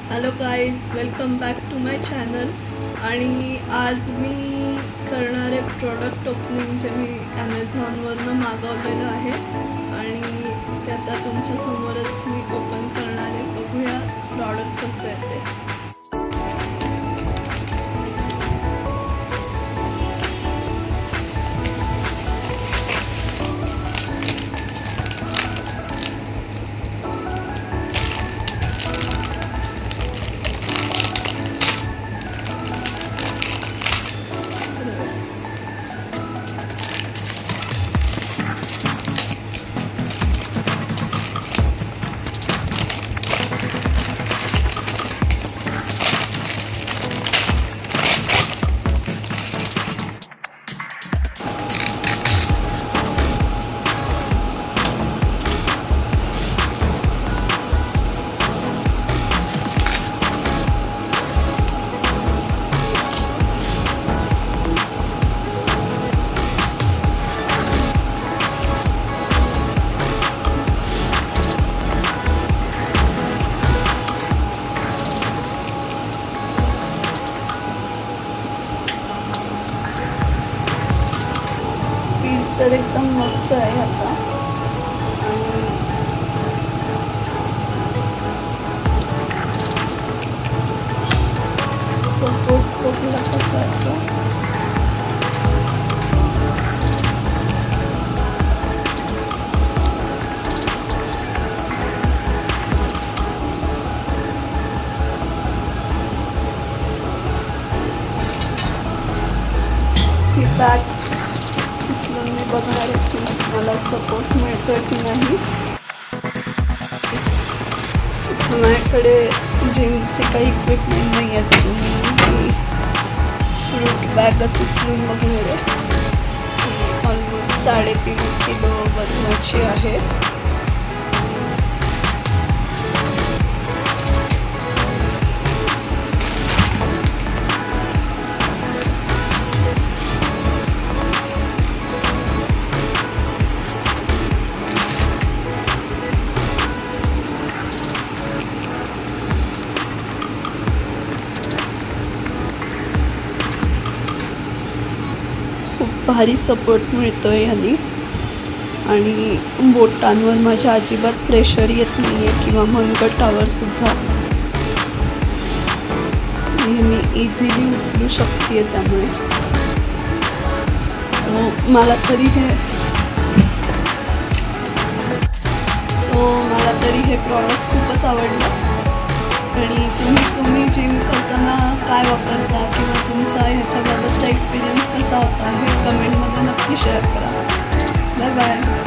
Hello guys, welcome back to my channel. आणि आज मी करणारे प्रोडक्ट ओपनिंग जे मी ॲमेझॉनवरनं मागवलेलं आहे आणि ते आता तुमच्यासमोरच मी ओपन करणार आहे. बघूया प्रॉडक्ट कसं आहे ते. तर एकदम मस्त आहे ह्याचा. आणि सपोर्ट बघूया कसा आहे तो. ही बॅग उचलून मी बघणार आहे की मला सपोर्ट मिळतोय की नाही. माझ्याकडे जिमचे काही इक्विपमेंट नाही आहेत. मी फ्रूट बॅगच उचलून बघणार आहे. ऑलमोस्ट 3.5 किलो वजनाची आहे. खूप भारी सपोर्ट मिळतोय ह्यानी आणि बोटांवर माझ्या अजिबात प्रेशर येत नाही आहे किंवा मनगटावर सुद्धा. मी इझिली उचलू शकते. त्यामुळे मला तरी हे प्रॉडक्ट खूपच आवडलं. आणि तुम्ही जिम करताना काय वापरता किंवा तुमचा ह्याच्याबाबतचा एक्सपिरियन्स कसा होता हे कमेंटमध्ये नक्की शेअर करा. Bye bye.